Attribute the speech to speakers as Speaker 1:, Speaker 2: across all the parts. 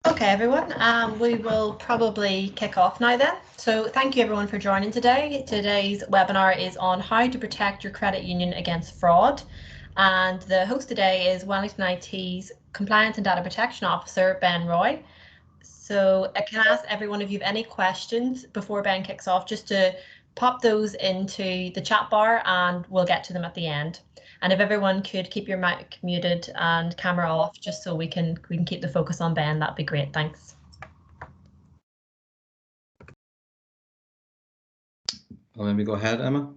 Speaker 1: Okay, everyone, we will probably kick off now then. So thank you everyone for joining today. Today's webinar is on how to protect your credit union against fraud. And the host today is Wellington IT's Compliance and Data Protection Officer, Ben Roy. So I can ask everyone if you have any questions before Ben kicks off, just to pop those into the chat bar and we'll get to them at the end. And if everyone could keep your mic muted and camera off, just so we can keep the focus on Ben, that'd be great. Thanks.
Speaker 2: Well, let me go ahead, Emma.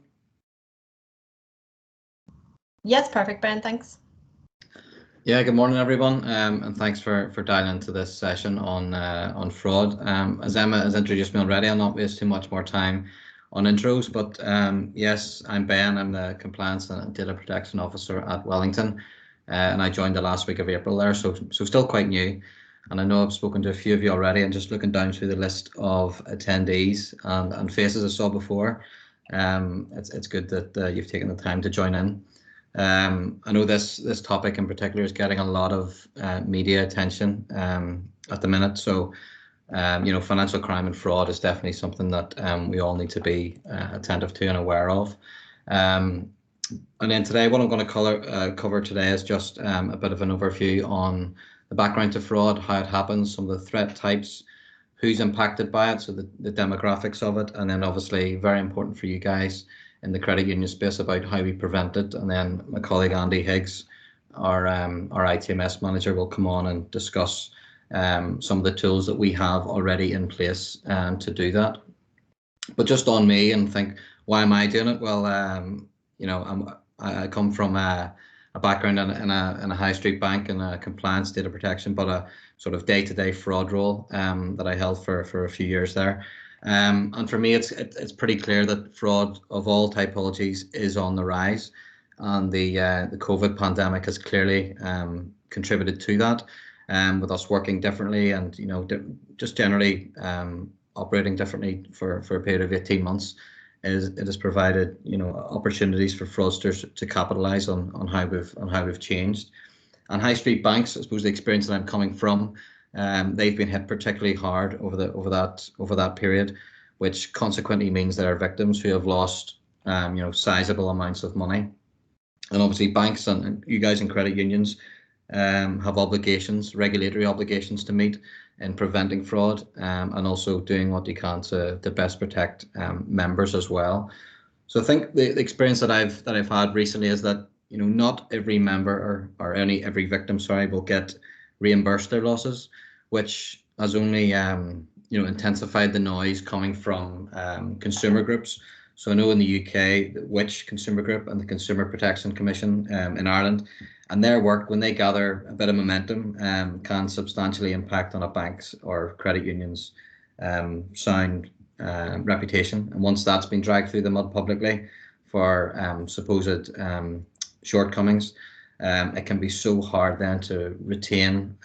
Speaker 1: Yes, perfect, Ben. Thanks.
Speaker 2: Yeah, good morning, everyone, and thanks for dialing into this session on fraud. As Emma has introduced me already, I'll not waste too much more time on intros, but yes, I'm Ben. I'm the Compliance and Data Protection Officer at Wellington, and I joined the last week of April there, so still quite new. And I know I've spoken to a few of you already, and just looking down through the list of attendees and faces I saw before, it's good that you've taken the time to join in. I know this topic in particular is getting a lot of media attention at the minute, so financial crime and fraud is definitely something that we all need to be attentive to and aware of. And then today, what I'm going to cover today is just a bit of an overview on the background to fraud, how it happens, some of the threat types, who's impacted by it, so the demographics of it, and then obviously very important for you guys in the credit union space about how we prevent it. And then my colleague Andy Higgs, our ITMS manager, will come on and discuss some of the tools that we have already in place to do that. But just on me and think, why am I doing it? Well, I come from a background in a high street bank and a compliance data protection, but a sort of day-to-day fraud role that I held for a few years there. And for me, it's pretty clear that fraud of all typologies is on the rise, and the COVID pandemic has clearly contributed to that. With us working differently and just generally operating differently for a period of 18 months, it has provided opportunities for fraudsters to capitalize on how we've changed. And high street banks, I suppose the experience that I'm coming from, they've been hit particularly hard over that period, which consequently means there are victims who have lost sizable amounts of money. And obviously banks and you guys in credit unions have obligations, regulatory obligations to meet in preventing fraud, and also doing what you can to best protect members as well. So I think the experience that I've had recently is that not every member or every victim, will get reimbursed their losses, which has only intensified the noise coming from consumer groups. So I know in the UK, the Which Consumer Group and the Consumer Protection Commission in Ireland, and their work, when they gather a bit of momentum, can substantially impact on a bank's or credit union's sound reputation. And once that's been dragged through the mud publicly for supposed shortcomings, it can be so hard then to retain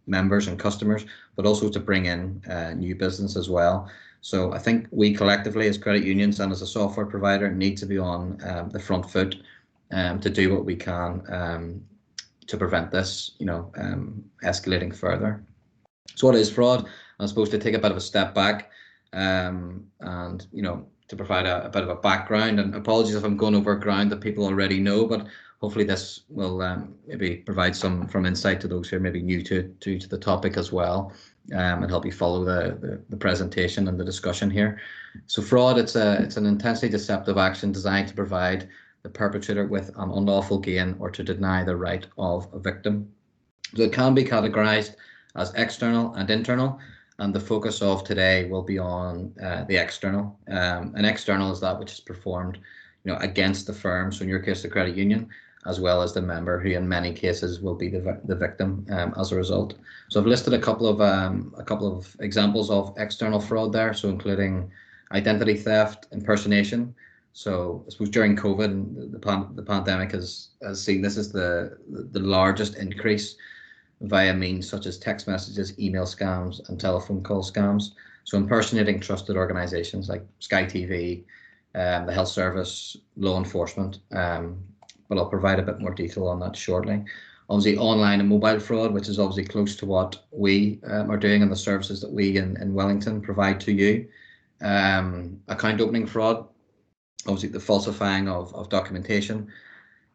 Speaker 2: members and customers, but also to bring in new business as well. So I think we collectively as credit unions and as a software provider need to be on the front foot to do what we can to prevent this, escalating further. So what is fraud? I'm supposed to take a bit of a step back and, to provide a bit of a background. And apologies if I'm going over ground that people already know, but hopefully this will maybe provide some insight to those who are maybe new to the topic as well, and help you follow the presentation and the discussion here. So fraud, it's an intensely deceptive action designed to provide the perpetrator with an unlawful gain or to deny the right of a victim. So it can be categorized as external and internal, and the focus of today will be on the external. And external is that which is performed against the firm, so in your case the credit union, as well as the member, who in many cases will be the victim as a result. So I've listed a couple of examples of external fraud there, so including identity theft, impersonation. So I suppose during COVID and the pandemic has seen this as the largest increase via means such as text messages, email scams, and telephone call scams. So impersonating trusted organisations like Sky TV, the health service, law enforcement. But I'll provide a bit more detail on that shortly. obviously online and mobile fraud, which is obviously close to what we are doing and the services that we in Wellington provide to you. Account opening fraud, obviously the falsifying of documentation.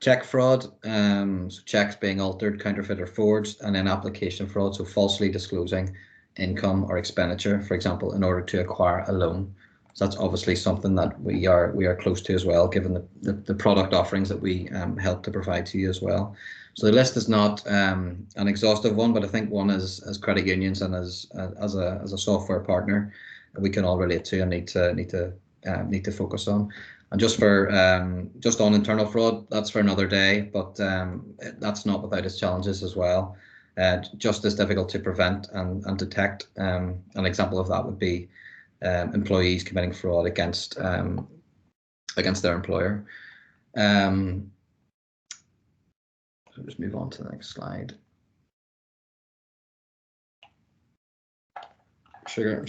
Speaker 2: Check fraud, so checks being altered, counterfeit or forged, and then application fraud, so falsely disclosing income or expenditure, for example, in order to acquire a loan. So that's obviously something that we are close to as well, given the product offerings that we help to provide to you as well. So the list is not an exhaustive one, but I think one as credit unions and as a software partner, we can all relate to and need to focus on. And just on internal fraud, that's for another day, but that's not without its challenges as well. Just as difficult to prevent and detect. An example of that would be employees committing fraud against their employer. So just move on to the next slide. Sugar.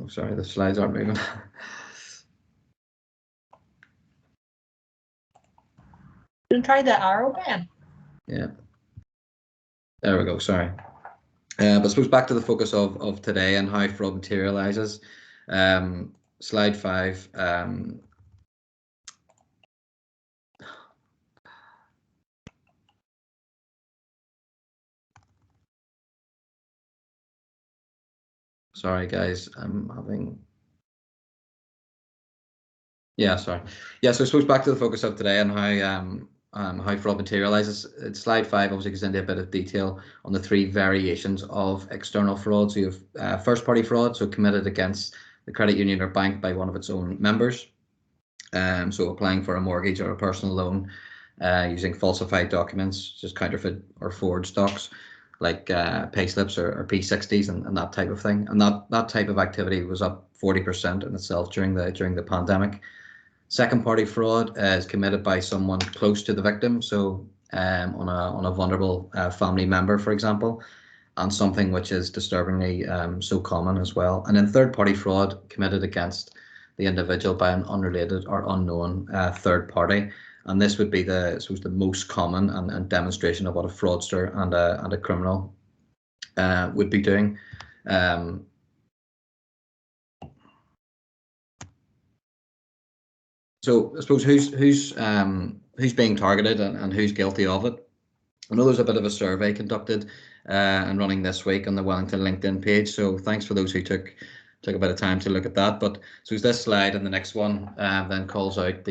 Speaker 2: Oh, sorry, the slides aren't moving.
Speaker 1: You can try the arrow, Ben.
Speaker 2: Yeah. There we go. Sorry. But I suppose back to the focus of today and how fraud materializes. Slide 5. Sorry, guys, I'm having. Yeah, sorry. Yeah, so I suppose back to the focus of today and how fraud materializes. Slide 5 obviously goes into a bit of detail on the 3 variations of external fraud. So you have first-party fraud, so committed against the credit union or bank by one of its own members. So applying for a mortgage or a personal loan using falsified documents, just counterfeit or forged docs, like pay slips or P60s and that type of thing. And that type of activity was up 40% in itself during the pandemic. Second party fraud is committed by someone close to the victim, so on a vulnerable family member, for example, and something which is disturbingly so common as well. And then third party fraud committed against the individual by an unrelated or unknown third party. And this would be the most common and demonstration of what a fraudster and a criminal would be doing. So I suppose who's being targeted and who's guilty of it. I know there's a bit of a survey conducted and running this week on the Wellington LinkedIn page. So thanks for those who took a bit of time to look at that. But so this slide and the next one then calls out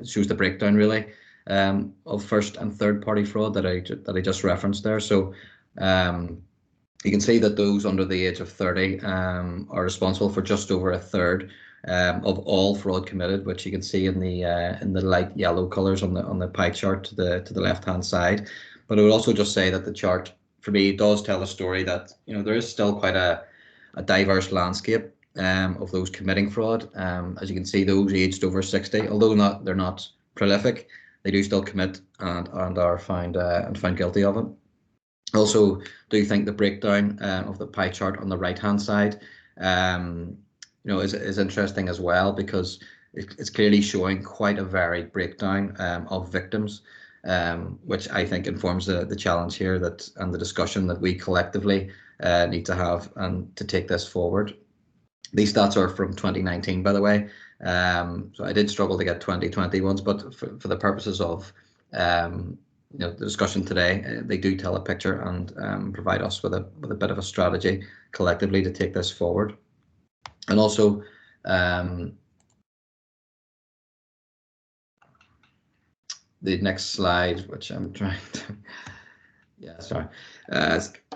Speaker 2: shows the breakdown really of first and third party fraud that I just referenced there. So you can see that those under the age of 30 are responsible for just over a third of all fraud committed, which you can see in the light yellow colours on the pie chart to the left hand side. But I would also just say that the chart for me does tell a story that there is still quite a diverse landscape of those committing fraud. As you can see, those aged over 60, although they're not prolific, they do still commit and are found guilty of it. Also, do think the breakdown of the pie chart on the right hand side is interesting as well, because it's clearly showing quite a varied breakdown of victims, which I think informs the challenge here and the discussion that we collectively need to have and to take this forward. These stats are from 2019, by the way, so I did struggle to get 2020 ones, but for the purposes of the discussion today, they do tell a picture and provide us with a bit of a strategy collectively to take this forward. And also, the next slide, which I'm trying to,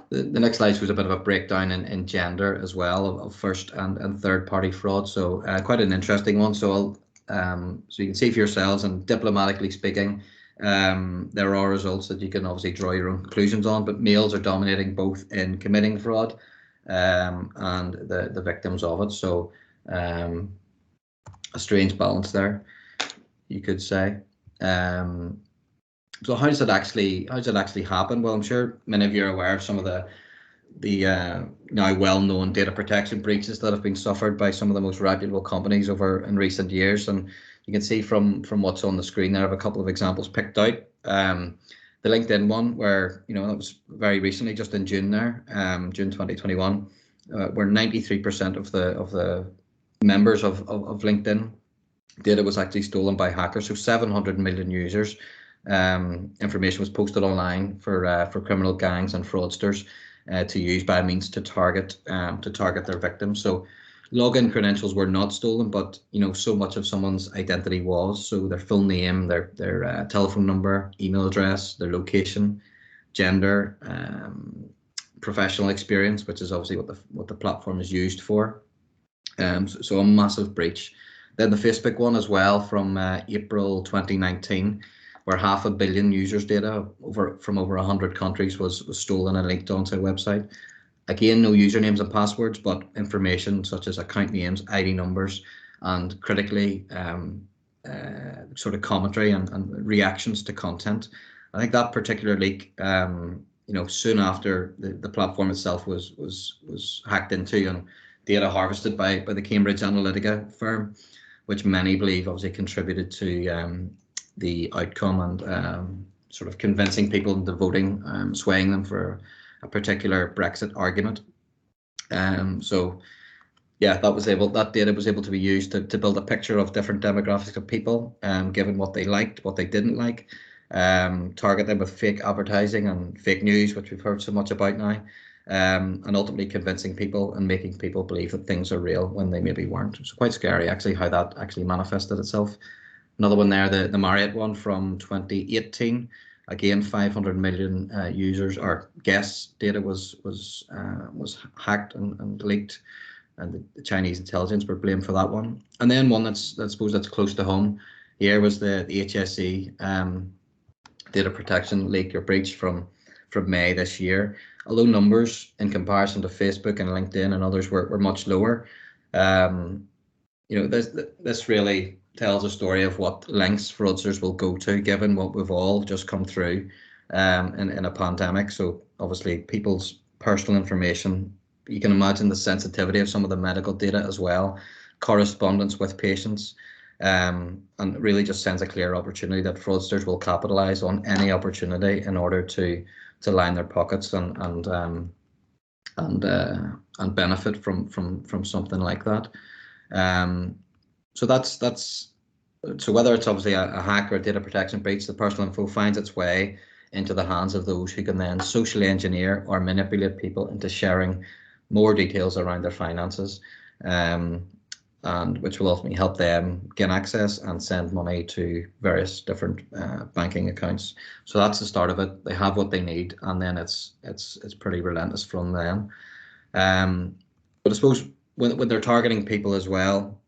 Speaker 2: the next slide shows a bit of a breakdown in gender as well of first and third party fraud. So quite an interesting one. So so you can see for yourselves, and diplomatically speaking, there are results that you can obviously draw your own conclusions on, but males are dominating both in committing fraud and the victims of it. So a strange balance there, you could say. So how does it actually happen? Well, I'm sure many of you are aware of some of the now well-known data protection breaches that have been suffered by some of the most reputable companies over in recent years. And you can see from what's on the screen there, I have a couple of examples picked out. The LinkedIn one, where that was very recently, just in June there, June 2021, where 93% of the members of LinkedIn data was actually stolen by hackers. So 700 million users. Information was posted online for criminal gangs and fraudsters to use by means to target their victims. So login credentials were not stolen, but so much of someone's identity was. So their full name, their telephone number, email address, their location, gender, professional experience, which is obviously what the platform is used for. So a massive breach. Then the Facebook one as well, from April 2019, where 500 million users' data from over 100 countries was stolen and linked onto a website. Again, no usernames and passwords, but information such as account names, ID numbers, and critically, sort of commentary and reactions to content. I think that particular leak, soon after the platform itself was hacked into and data harvested by the Cambridge Analytica firm, which many believe obviously contributed to the outcome and sort of convincing people into voting, swaying them for a particular Brexit argument. So yeah, that data was able to be used to build a picture of different demographics of people, given what they liked, what they didn't like, target them with fake advertising and fake news, which we've heard so much about now, and ultimately convincing people and making people believe that things are real when they maybe weren't. It's quite scary actually how that actually manifested itself. Another one there, the Marriott one from 2018. Again, 500 million users or guests' data was hacked and leaked, and the Chinese intelligence were blamed for that one. And then one I suppose that's close to home here was the HSE data protection leak or breach from May this year. Although numbers in comparison to Facebook and LinkedIn and others were much lower, this really tells a story of what lengths fraudsters will go to, given what we've all just come through in a pandemic. So obviously people's personal information, you can imagine the sensitivity of some of the medical data as well, correspondence with patients, and it really just sends a clear opportunity that fraudsters will capitalize on any opportunity in order to line their pockets and benefit from something like that. So whether it's obviously a hack or a data protection breach, the personal info finds its way into the hands of those who can then socially engineer or manipulate people into sharing more details around their finances, and which will ultimately help them gain access and send money to various different banking accounts. So that's the start of it. They have what they need, and then it's pretty relentless from them. But I suppose when they're targeting people as well,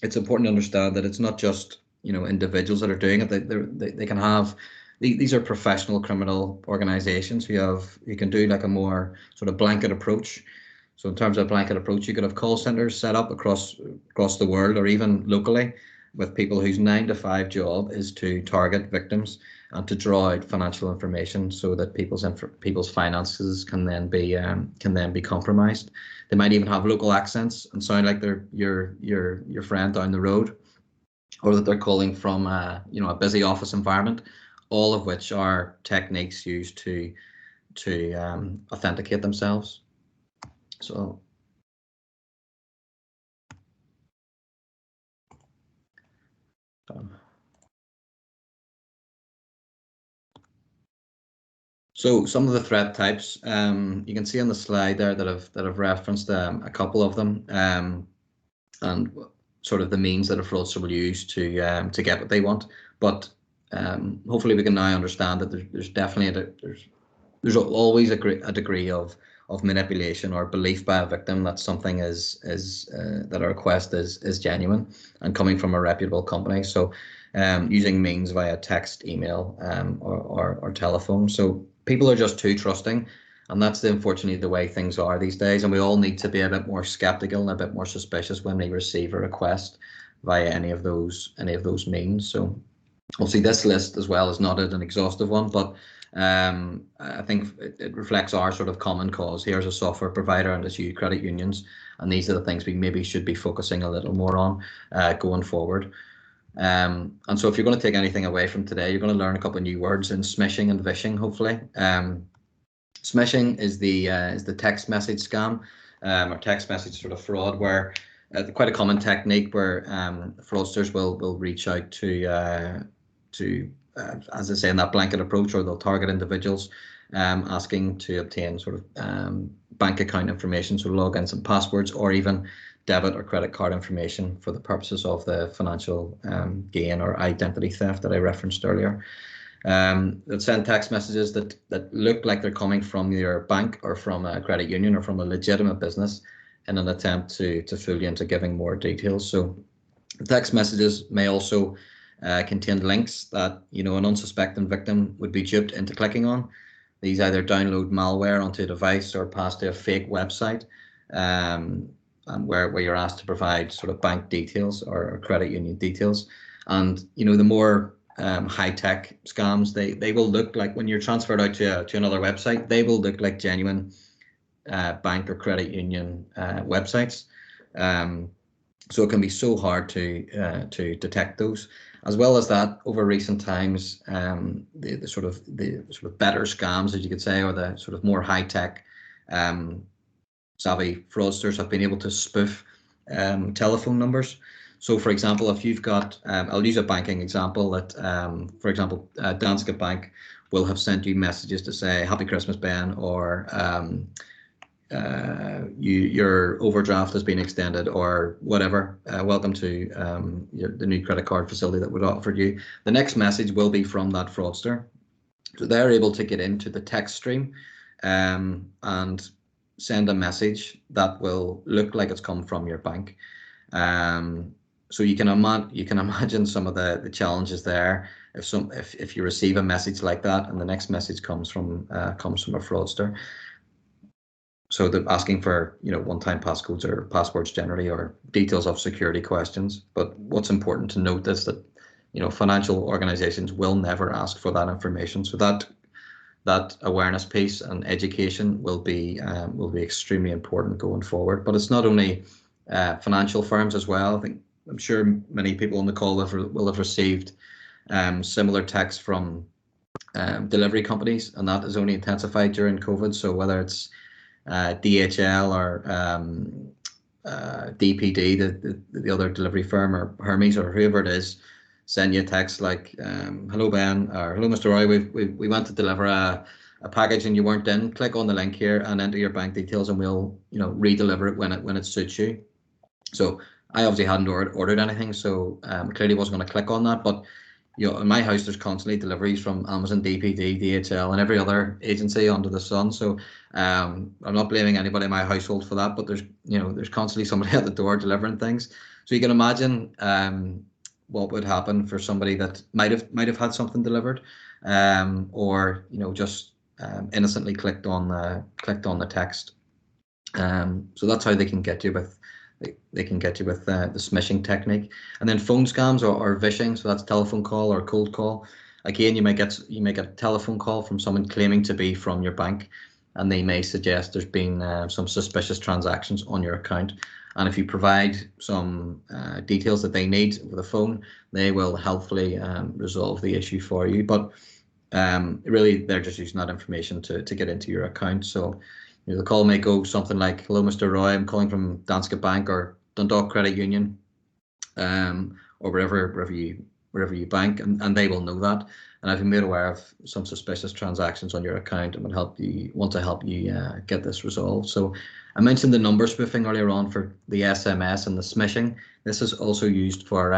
Speaker 2: it's important to understand that it's not just individuals that are doing it. They can have these are professional criminal organizations. You can do like a more sort of blanket approach. So in terms of blanket approach, you could have call centers set up across the world or even locally with people whose 9-to-5 job is to target victims and to draw out financial information so that people's finances can then be compromised. They might even have local accents and sound like they're your friend down the road, or that they're calling from a busy office environment, all of which are techniques used to authenticate themselves. So some of the threat types, you can see on the slide there that I've referenced a couple of them, and sort of the means that a fraudster will use to get what they want. But hopefully we can now understand that there's definitely there's always a degree of manipulation or belief by a victim that something that a request is genuine and coming from a reputable company. So using means via text, email, or telephone. So people are just too trusting, and that's unfortunately the way things are these days. And we all need to be a bit more skeptical and a bit more suspicious when we receive a request via any of those means. So obviously this list as well is not an exhaustive one, but I think it reflects our sort of common cause here as a software provider and as you credit unions, and these are the things we maybe should be focusing a little more on going forward. And so if you're going to take anything away from today, you're going to learn a couple of new words in smishing and vishing, hopefully. Smishing is the text message scam, or text message sort of fraud, where quite a common technique where fraudsters will reach out to as I say, in that blanket approach, or they'll target individuals asking to obtain sort of bank account information, so logins and passwords, or even debit or credit card information for the purposes of the financial gain or identity theft that I referenced earlier. They'll send text messages that look like they're coming from your bank or from a credit union or from a legitimate business in an attempt to fool you into giving more details. So the text messages may also contain links that an unsuspecting victim would be duped into clicking on. These either download malware onto a device or pass to a fake website, and where you're asked to provide sort of bank details or credit union details. And the more high-tech scams, they will look like, when you're transferred out to another website, they will look like genuine bank or credit union websites. So it can be so hard to detect those. As well as that, over recent times, the sort of better scams, as you could say, or the sort of more high-tech savvy fraudsters have been able to spoof telephone numbers. So, for example, if you've got, I'll use a banking example that, for example, Danske Bank will have sent you messages to say, "Happy Christmas, Ben," or your overdraft has been extended, or whatever. Welcome to the new credit card facility that we've offered you. The next message will be from that fraudster. So they're able to get into the text stream and send a message that will look like it's come from your bank. So you can imagine some of the challenges there if you receive a message like that and the next message comes from a fraudster. So they're asking for one-time passcodes or passwords generally, or details of security questions. But what's important to note is that financial organizations will never ask for that information. So that awareness piece and education will be extremely important going forward. But it's not only financial firms as well. I'm sure many people on the call will have received similar texts from delivery companies, and that has only intensified during COVID. So whether it's DHL or DPD, the other delivery firm, or Hermes, or whoever it is, send you a text like, "Hello Ben," or "Hello Mr. Roy, we went to deliver a package and you weren't in. Click on the link here and enter your bank details, and we'll re-deliver it when it suits you." So I obviously hadn't ordered anything, so clearly wasn't going to click on that. But in my house, there's constantly deliveries from Amazon, DPD, DHL, and every other agency under the sun. So I'm not blaming anybody in my household for that, but there's constantly somebody at the door delivering things. So you can imagine what would happen for somebody that might have had something delivered, or just innocently clicked on the text. So that's how they can get you with. They can get you with the smishing technique. And then phone scams or vishing, so that's telephone call or cold call. Again, you may get a telephone call from someone claiming to be from your bank, and they may suggest there's been some suspicious transactions on your account. And if you provide some details that they need over the phone, they will helpfully resolve the issue for you. But really, they're just using that information to get into your account. So the call may go something like, "Hello, Mr. Roy, I'm calling from Danske Bank or Dundalk Credit Union," or wherever you bank, and they will know that. And I've been made aware of some suspicious transactions on your account and want to help you get this resolved. So I mentioned the number spoofing earlier on for the SMS and the smishing. This is also used for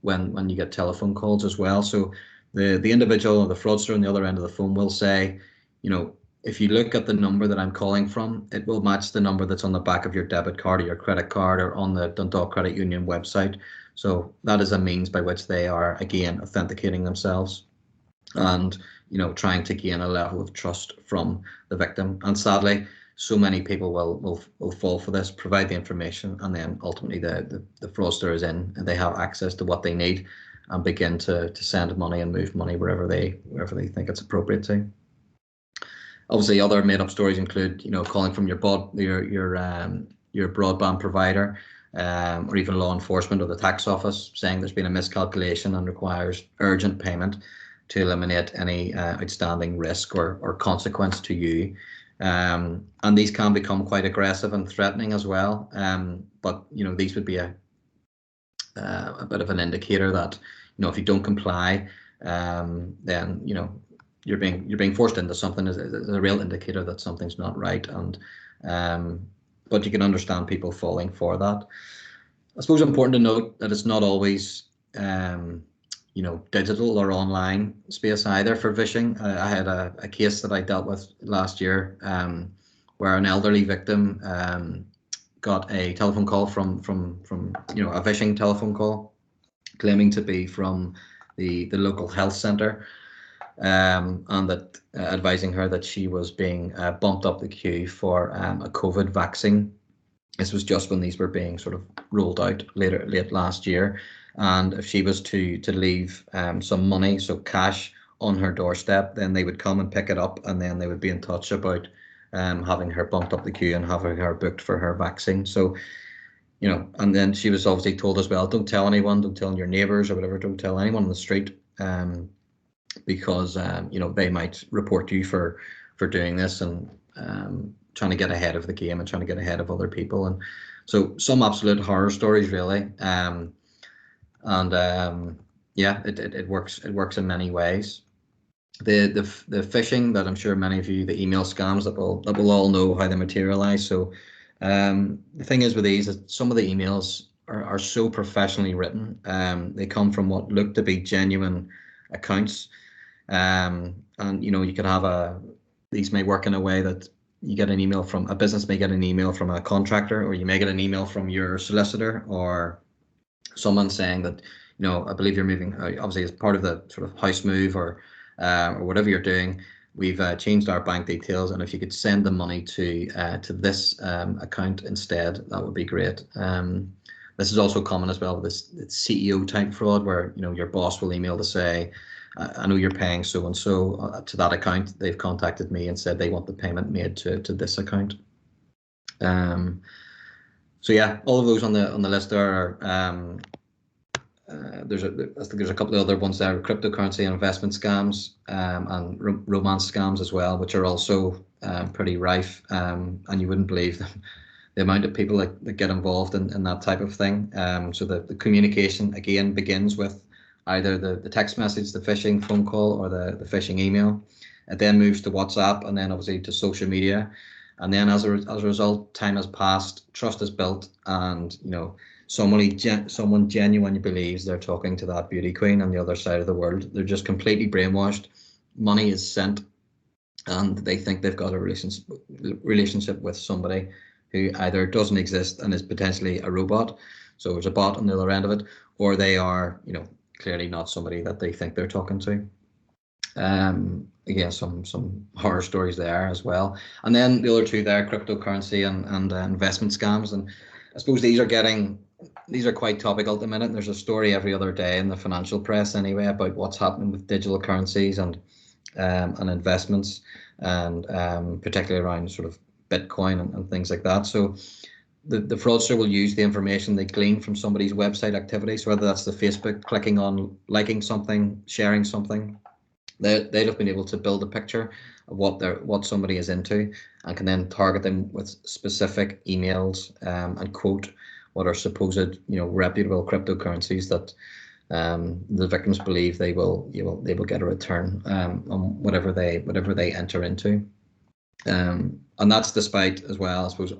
Speaker 2: when you get telephone calls as well. So the individual or the fraudster on the other end of the phone will say, "If you look at the number that I'm calling from, it will match the number that's on the back of your debit card or your credit card or on the Dundalk Credit Union website." So that is a means by which they are, again, authenticating themselves and trying to gain a level of trust from the victim. And sadly, so many people will fall for this, provide the information, and then ultimately the fraudster is in and they have access to what they need, and begin to send money and move money wherever they think it's appropriate to. Obviously, other made-up stories include, calling from your broadband provider, or even law enforcement or the tax office, saying there's been a miscalculation and requires urgent payment to eliminate any outstanding risk or consequence to you. And these can become quite aggressive and threatening as well. But these would be a bit of an indicator that if you don't comply, then you're being forced into something. Is a real indicator that something's not right. And but you can understand people falling for that. I suppose it's important to note that it's not always digital or online space either for phishing. I had a case that I dealt with last year where an elderly victim got a telephone call from a phishing telephone call claiming to be from the local health centre, and that advising her that she was being bumped up the queue for a COVID vaccine. This was just when these were being sort of rolled out late last year, and if she was to leave some money, so cash, on her doorstep, then they would come and pick it up, and then they would be in touch about having her bumped up the queue and having her booked for her vaccine. So, and then she was obviously told as well, don't tell anyone, don't tell your neighbours or whatever, don't tell anyone on the street, because they might report you for doing this and trying to get ahead of the game and trying to get ahead of other people. And so some absolute horror stories, really. Yeah, it works in many ways. The phishing that I'm sure many of you, the email scams that will all know how they materialize. So the thing is with these is some of the emails are so professionally written. They come from what look to be genuine accounts, and you could have these may work in a way that you get an email from a business, may get an email from a contractor, or you may get an email from your solicitor or someone saying that, I believe you're moving, obviously as part of the sort of house move or whatever you're doing, we've changed our bank details, and if you could send the money to this account instead, that would be great. This is also common as well with this CEO type fraud, where your boss will email to say, I know you're paying so and so to that account. They've contacted me and said they want the payment made to this account. So yeah, all of those on the list are. I think there's a couple of other ones there: cryptocurrency and investment scams, and romance scams as well, which are also pretty rife. And you wouldn't believe the amount of people that get involved in that type of thing. So the communication again begins with either the text message, the phishing phone call, or the phishing email. It then moves to WhatsApp, and then obviously to social media. And then as a result, time has passed, trust is built, and someone genuinely believes they're talking to that beauty queen on the other side of the world. They're just completely brainwashed. Money is sent, and they think they've got a relationship with somebody who either doesn't exist and is potentially a robot, so there's a bot on the other end of it, or they are, clearly not somebody that they think they're talking to. Again, some horror stories there as well. And then the other two there, cryptocurrency and investment scams. And I suppose these are quite topical at the minute. There's a story every other day in the financial press anyway about what's happening with digital currencies and investments, and particularly around sort of Bitcoin and things like that. So the fraudster will use the information they glean from somebody's website activity. So whether that's the Facebook, clicking on, liking something, sharing something, they'd have been able to build a picture of what somebody is into, and can then target them with specific emails and quote what are supposed reputable cryptocurrencies that the victims believe they will get a return on whatever they enter into, and that's despite as well, I suppose,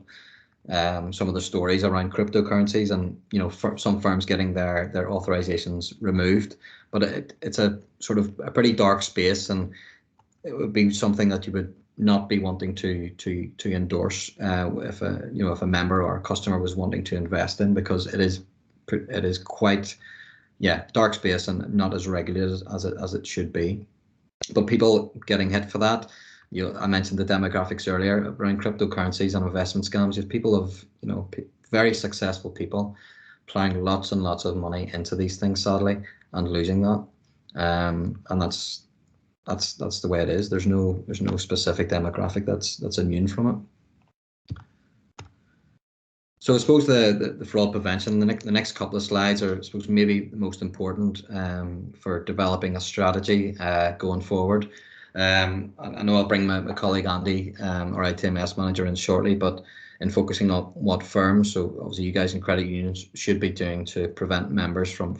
Speaker 2: some of the stories around cryptocurrencies and for some firms getting their authorizations removed. But it's a sort of a pretty dark space, and it would be something that you would not be wanting to endorse if a member or a customer was wanting to invest in, because it is quite dark space and not as regulated as it should be. But people getting hit for that, I mentioned the demographics earlier around cryptocurrencies and investment scams. People of very successful people plowing lots and lots of money into these things, sadly, and losing that. And that's the way it is. There's no specific demographic that's immune from it. So I suppose the fraud prevention, the next couple of slides are, I suppose, maybe the most important for developing a strategy going forward. I know I'll bring my colleague Andy, our ITMS manager, in shortly, but in focusing on what firms, so obviously you guys in credit unions, should be doing to prevent members from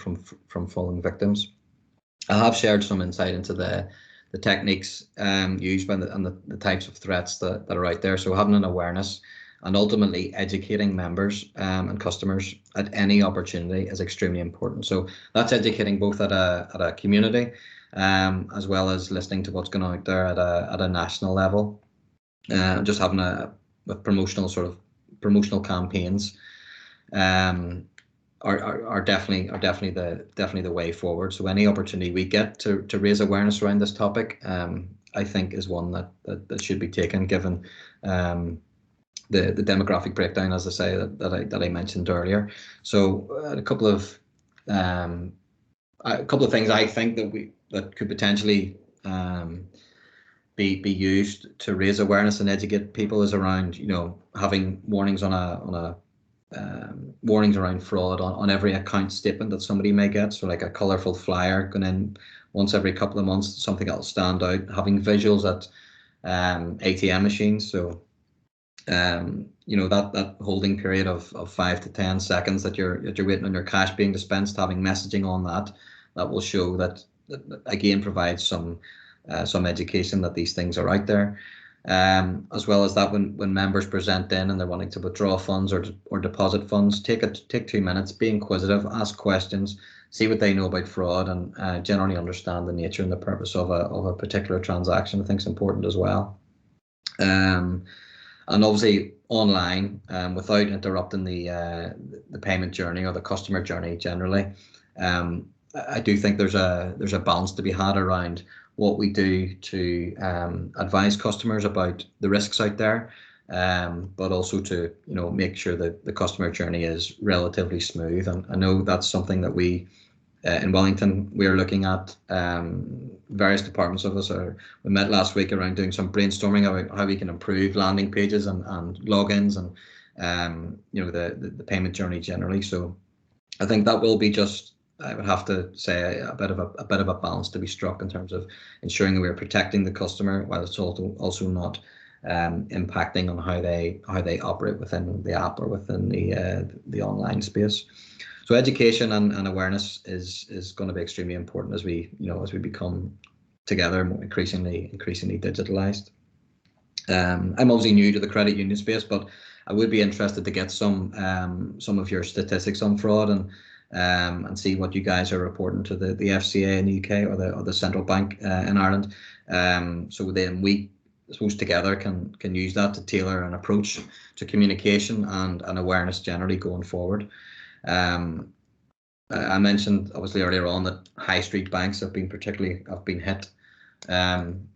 Speaker 2: falling victims. I have shared some insight into the techniques used by and the types of threats that are out there. So having an awareness and ultimately educating members and customers at any opportunity is extremely important. So that's educating both at a community as well as listening to what's going on out there at a national level. Just having with promotional campaigns are definitely the way forward. So any opportunity we get to raise awareness around this topic, I think is one that should be taken, given the demographic breakdown, as I say, that I mentioned earlier. So a couple of things I think that could potentially be used to raise awareness and educate people is around, having warnings warnings around fraud on every account statement that somebody may get. So like a colourful flyer going in once every couple of months, something that'll stand out. Having visuals at ATM machines. So that holding period of 5 to 10 seconds that you're waiting on your cash being dispensed, having messaging on that will show that again provides some education that these things are out there. As well as that, when members present in and they're wanting to withdraw funds or deposit funds, take 2 minutes, be inquisitive, ask questions, see what they know about fraud, and generally understand the nature and the purpose of a particular transaction. I think is important as well. And obviously online, without interrupting the payment journey or the customer journey generally, I do think there's a balance to be had around what we do to advise customers about the risks out there, but also to make sure that the customer journey is relatively smooth. And I know that's something that we in Wellington we're looking at. Various departments of us we met last week around doing some brainstorming about how we can improve landing pages and logins and the payment journey generally. So I think that will be just, I would have to say, a bit of a balance to be struck in terms of ensuring that we're protecting the customer while it's also not impacting on how they operate within the app or within the online space. So education and awareness is going to be extremely important as we become together more increasingly digitalized. I'm obviously new to the credit union space, but I would be interested to get some of your statistics on fraud and see what you guys are reporting to the FCA in the UK or the central bank in Ireland. So then we, I suppose, together can use that to tailor an approach to communication and awareness generally going forward. I mentioned obviously earlier on that high street banks have been hit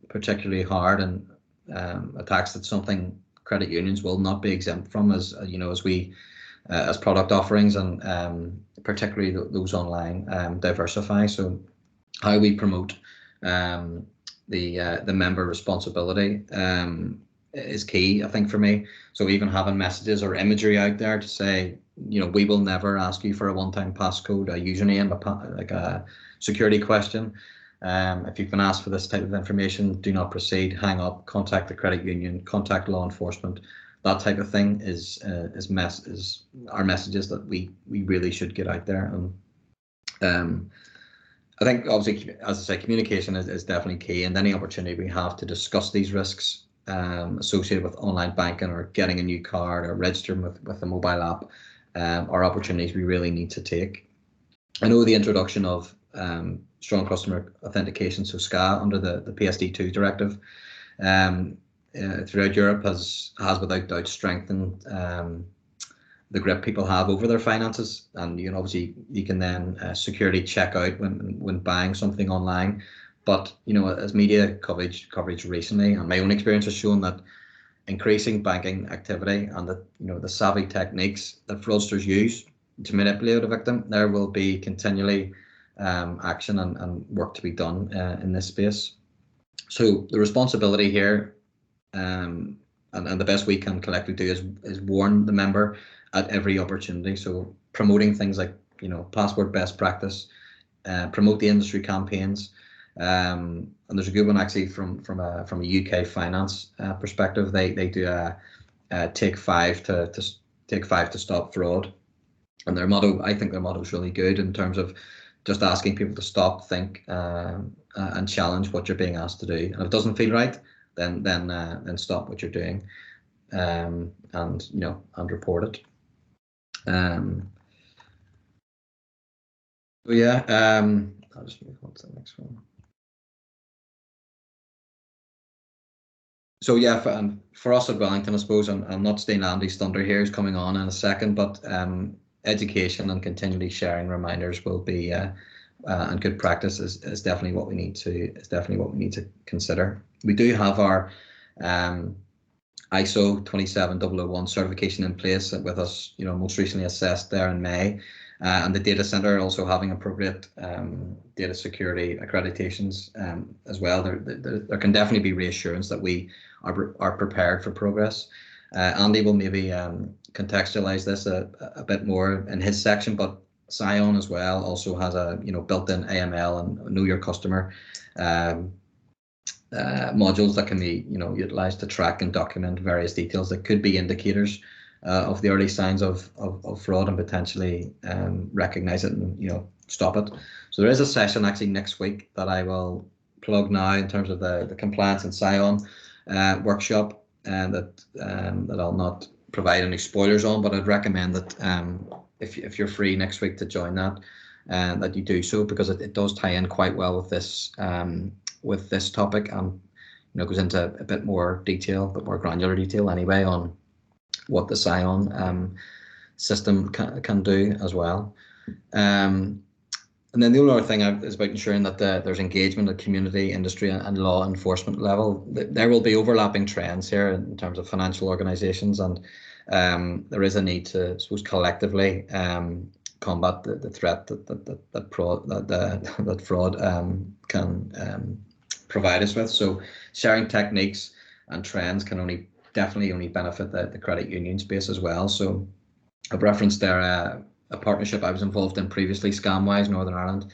Speaker 2: particularly hard, and attacks that something credit unions will not be exempt from as we as product offerings, and particularly those online diversify. So how we promote the member responsibility is key, I think, for me. So even having messages or imagery out there to say, we will never ask you for a one-time passcode, a username, like a security question. If you've been asked for this type of information, do not proceed, hang up, contact the credit union, contact law enforcement. That type of thing is our messages that we really should get out there. And I think obviously, as I say, communication is definitely key, and any opportunity we have to discuss these risks associated with online banking or getting a new card or registering with a mobile app are opportunities we really need to take. I know the introduction of strong customer authentication, so SCA, under the PSD2 directive throughout Europe has without doubt strengthened the grip people have over their finances. And obviously you can then securely check out when buying something online. But as media coverage recently, and my own experience has shown, that increasing banking activity and the savvy techniques that fraudsters use manipulate a victim, there will be continually action and work to be done in this space. So the responsibility here, and the best we can collectively do is warn the member at every opportunity. So promoting things like, password best practice, promote the industry campaigns, and there's a good one actually from a UK finance perspective. They do a take five to stop fraud, and their motto, I think their motto is really good in terms of just asking people to stop, think, and challenge what you're being asked to do. And if it doesn't feel right, then stop what you're doing, and report it. So yeah, I'll just move on to the next one. So yeah, for us at Wellington, I suppose, I'm not staying Andy's thunder here, is coming on in a second, but education and continually sharing reminders will be and good practice is definitely what we need to consider. We do have our ISO 27001 certification in place with us, most recently assessed there in May, and the data center also having appropriate data security accreditations as well. There can definitely be reassurance that we are prepared for progress. Andy will maybe contextualize this a bit more in his section, but Scion as well also has a built-in AML and know your customer modules that can be utilized to track and document various details that could be indicators of the early signs of fraud and potentially recognize it and stop it. So there is a session actually next week that I will plug now in terms of the compliance and Scion workshop, and that I'll not provide any spoilers on, but I'd recommend that if you're free next week to join that, that you do so, because it does tie in quite well with this topic, and goes into a bit more detail, but more granular detail anyway, on what the Scion system can do as well. And then the other thing is about ensuring that there's engagement at community, industry, and law enforcement level. There will be overlapping trends here in terms of financial organisations, and there is a need to, I suppose, collectively combat the threat that fraud can provide us with. So sharing techniques and trends can definitely only benefit the credit union space as well. So I've referenced there a partnership I was involved in previously, Scamwise Northern Ireland,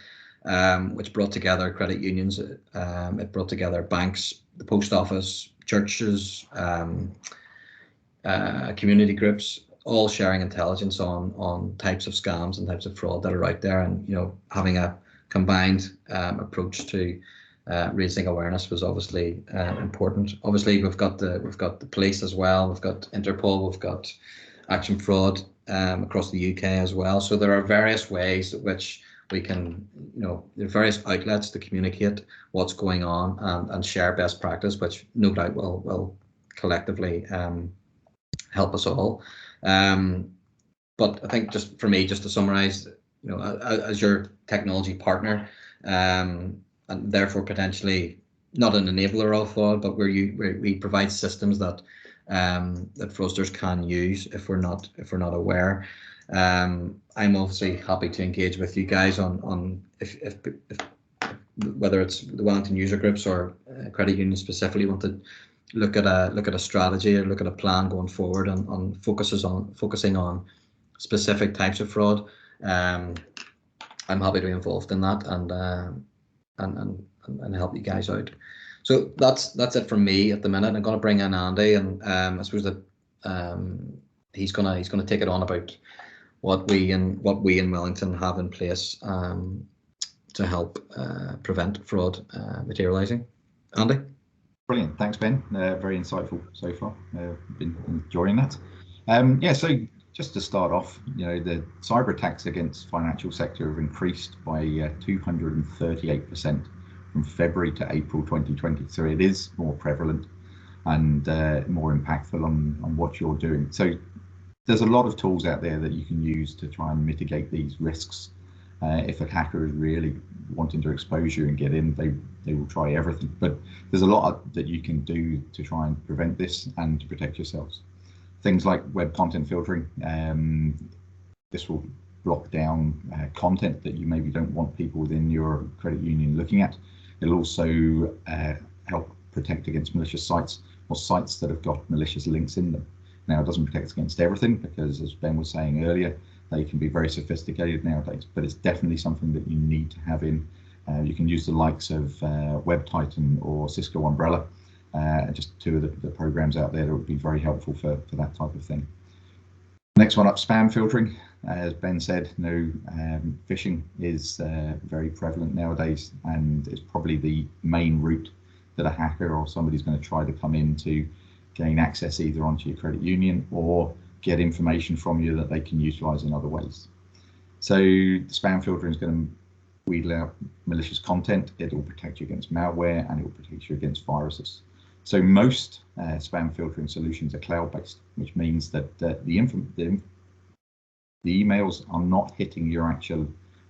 Speaker 2: which brought together credit unions. It brought together banks, the post office, churches, community groups, all sharing intelligence on types of scams and types of fraud that are out there, and having a combined approach to raising awareness was obviously important. Obviously, we've got the police as well. We've got Interpol. We've got Action Fraud across the UK as well. So there are various ways in which we can, there are various outlets to communicate what's going on and share best practice, which no doubt will collectively help us all. But I think just for me, just to summarise, as your technology partner, and therefore potentially not an enabler of fraud, but where we provide systems that fraudsters can use if we're not aware. I'm obviously happy to engage with you guys on if whether it's the Wellington user groups or credit unions specifically want to look at a strategy or look at a plan going forward and focusing on specific types of fraud. I'm happy to be involved in that and help you guys out. So that's it from me at the minute. I'm going to bring in Andy, and I suppose that he's going to take it on about what we in Wellington have in place to help prevent fraud materialising. Andy?
Speaker 3: Brilliant, thanks Ben. Very insightful so far. Been enjoying that. Yeah, so just to start off, the cyber attacks against financial sector have increased by 238%. From February to April 2020, so it is more prevalent and more impactful on what you're doing. So there's a lot of tools out there that you can use to try and mitigate these risks. If a hacker is really wanting to expose you and get in, they will try everything. But there's a lot that you can do to try and prevent this and to protect yourselves. Things like web content filtering. This will block down content that you maybe don't want people within your credit union looking at. It'll also help protect against malicious sites or sites that have got malicious links in them. Now, it doesn't protect against everything because, as Ben was saying earlier, they can be very sophisticated nowadays, but it's definitely something that you need to have in. You can use the likes of WebTitan or Cisco Umbrella, just two of the programs out there that would be very helpful for that type of thing. Next one up, spam filtering. As Ben said, phishing is very prevalent nowadays, and it's probably the main route that a hacker or somebody's going to try to come in to gain access either onto your credit union or get information from you that they can utilize in other ways. So spam filtering is going to weed out malicious content. It will protect you against malware, and it will protect you against viruses. So most spam filtering solutions are cloud-based, which means that the emails are not hitting your actual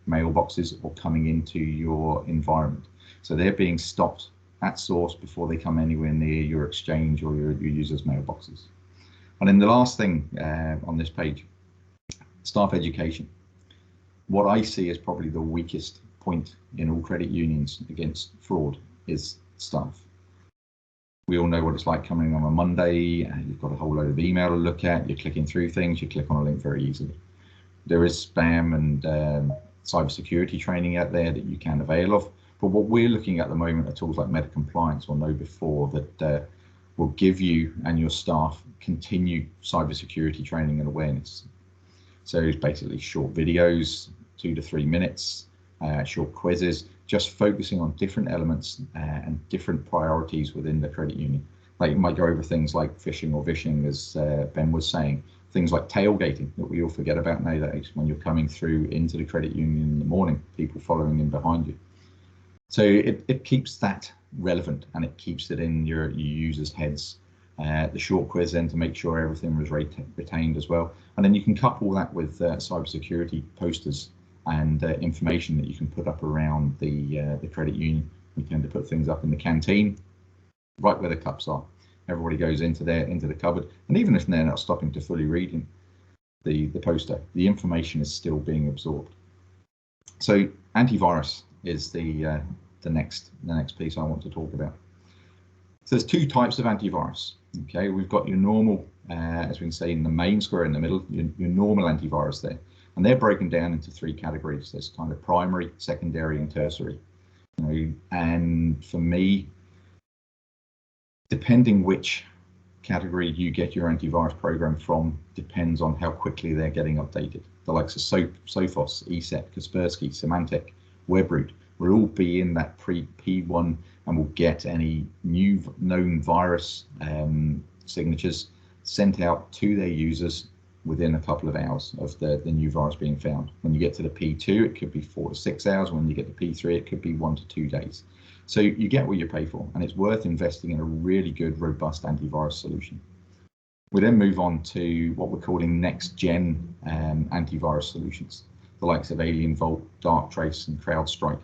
Speaker 3: mailboxes or coming into your environment. So they're being stopped at source before they come anywhere near your exchange or your users' mailboxes. And then the last thing on this page, staff education. What I see as probably the weakest point in all credit unions against fraud is staff. We all know what it's like coming on a Monday and you've got a whole load of email to look at, you're clicking through things, you click on a link very easily. There is spam and cybersecurity training out there that you can avail of. But what we're looking at the moment are tools like MetaCompliance or KnowBe4 that will give you and your staff continued cybersecurity training and awareness. So it's basically short videos, 2 to 3 minutes, short quizzes, just focusing on different elements and different priorities within the credit union. Like you might go over things like phishing or vishing, as Ben was saying, things like tailgating that we all forget about nowadays when you're coming through into the credit union in the morning, people following in behind you. So it keeps that relevant and it keeps it in your users' heads. The short quiz then to make sure everything was retained as well. And then you can couple that with cybersecurity posters and information that you can put up around the credit union. We tend to put things up in the canteen, right where the cups are. Everybody goes into the cupboard, and even if they're not stopping to fully read the poster, the information is still being absorbed. So antivirus is the next piece I want to talk about. So there's two types of antivirus. Okay, we've got your normal, as we can say in the main square in the middle, your normal antivirus there, and they're broken down into 3 categories. There's kind of primary, secondary, and tertiary. And for me, depending which category you get your antivirus program from depends on how quickly they're getting updated. The likes of Sophos, ESET, Kaspersky, Symantec, Webroot will all be in that P1 and will get any new known virus signatures sent out to their users within a couple of hours of the new virus being found. When you get to the P2, it could be 4 to 6 hours. When you get to P3, it could be 1 to 2 days. So you get what you pay for, and it's worth investing in a really good, robust antivirus solution. We then move on to what we're calling next-gen antivirus solutions, the likes of AlienVault, Darktrace, and CrowdStrike.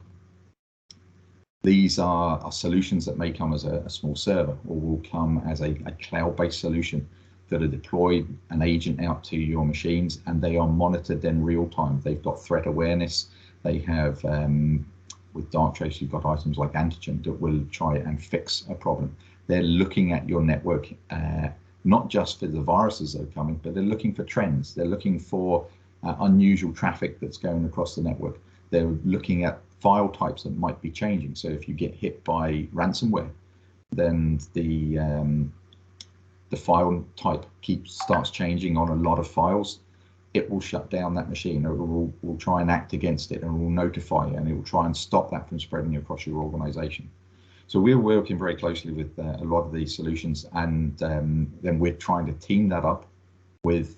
Speaker 3: These are solutions that may come as a small server or will come as a cloud-based solution that are deployed an agent out to your machines, and they are monitored in real time. They've got threat awareness. They have, with Darktrace, you've got items like Antigen that will try and fix a problem. They're looking at your network, not just for the viruses that are coming, but they're looking for trends. They're looking for unusual traffic that's going across the network. They're looking at file types that might be changing. So if you get hit by ransomware, then the file type starts changing on a lot of files. It will shut down that machine, or it will try and act against it, and will notify you, and it will try and stop that from spreading across your organization. So we're working very closely with a lot of these solutions, and then we're trying to team that up with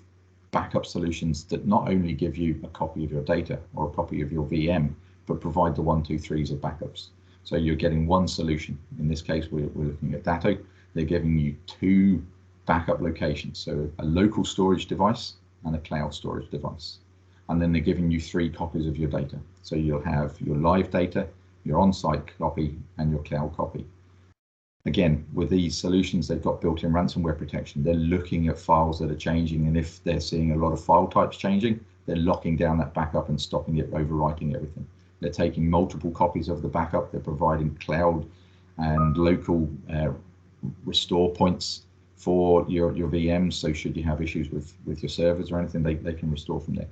Speaker 3: backup solutions that not only give you a copy of your data or a copy of your VM, but provide the 1, 2, 3s of backups. So you're getting one solution. In this case, we're looking at Datto. They're giving you 2 backup locations, so a local storage device and a cloud storage device. And then they're giving you 3 copies of your data. So you'll have your live data, your on-site copy, and your cloud copy. Again, with these solutions, they've got built-in ransomware protection. They're looking at files that are changing, and if they're seeing a lot of file types changing, they're locking down that backup and stopping it overwriting everything. They're taking multiple copies of the backup. They're providing cloud and local restore points for your VMs. So should you have issues with your servers or anything, they can restore from there.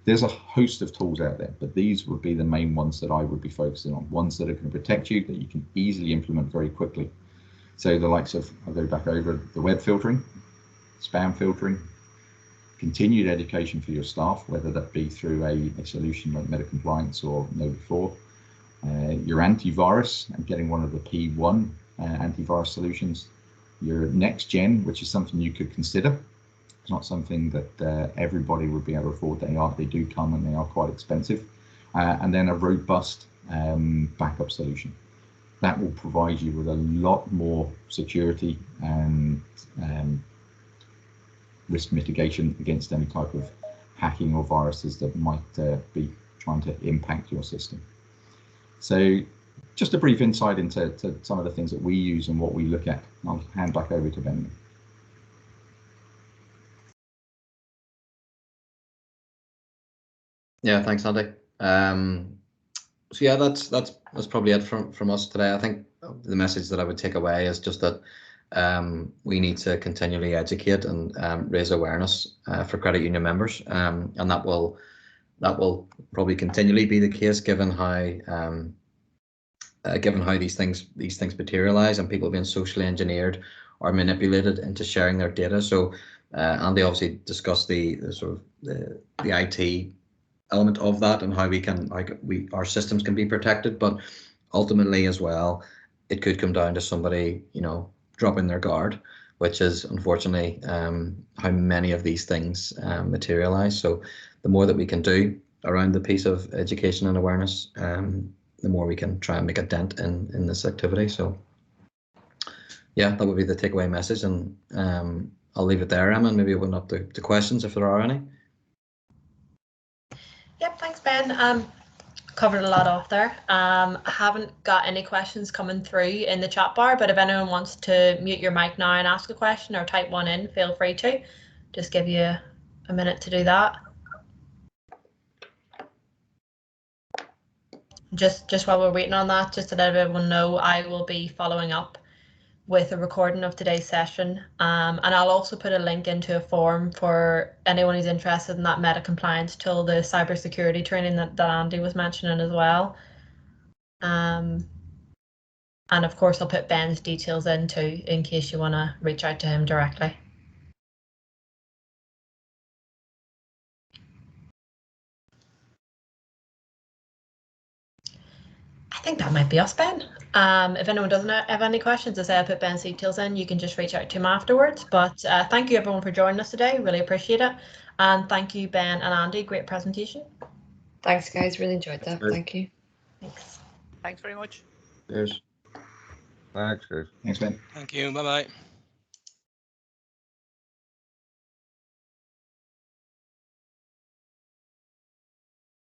Speaker 3: There's a host of tools out there, but these would be the main ones that I would be focusing on, ones that are going to protect you, that you can easily implement very quickly. So the likes of, I'll go back over the web filtering, spam filtering, continued education for your staff, whether that be through a solution like MetaCompliance or KnowBe4, your antivirus and getting one of the P1 antivirus solutions, your next gen, which is something you could consider. It's not something that everybody would be able to afford. They do come and they are quite expensive. And then a robust backup solution. That will provide you with a lot more security and risk mitigation against any type of hacking or viruses that might be trying to impact your system. So just a brief insight into some of the things that we use and what we look at. I'll hand back over to Ben.
Speaker 2: Yeah, thanks, Andy. So yeah, that's probably it from us today. I think the message that I would take away is just that we need to continually educate and raise awareness for credit union members, and that will probably continually be the case given how these things materialize and people being socially engineered or manipulated into sharing their data. So Andy obviously discussed the sort of the IT element of that and how our systems can be protected, but ultimately as well, it could come down to somebody, dropping their guard, which is unfortunately how many of these things materialize. So the more that we can do around the piece of education and awareness, the more we can try and make a dent in this activity. So yeah, that would be the takeaway message, and I'll leave it there, Emma, and maybe open up to questions if there are any.
Speaker 1: Yep, thanks, Ben. Covered a lot off there. I haven't got any questions coming through in the chat bar, but if anyone wants to mute your mic now and ask a question or type one in, feel free to. Just give you a minute to do that. Just while we're waiting on that, just to let everyone know, I will be following up with a recording of today's session, and I'll also put a link into a form for anyone who's interested in that MetaCompliance tool, the cybersecurity training that Andy was mentioning as well. And of course, I'll put Ben's details in too, in case you want to reach out to him directly. I think that might be us, Ben. If anyone doesn't have any questions, as I say, I'll put Ben's details in. You can just reach out to him afterwards. But thank you everyone for joining us today. Really appreciate it. And thank you, Ben and Andy. Great presentation.
Speaker 4: Thanks, guys. Really enjoyed that. Thank you.
Speaker 1: Thanks.
Speaker 5: Thanks very much.
Speaker 2: Cheers.
Speaker 6: Thanks, guys.
Speaker 3: Thanks, Ben.
Speaker 5: Thank you. Bye-bye.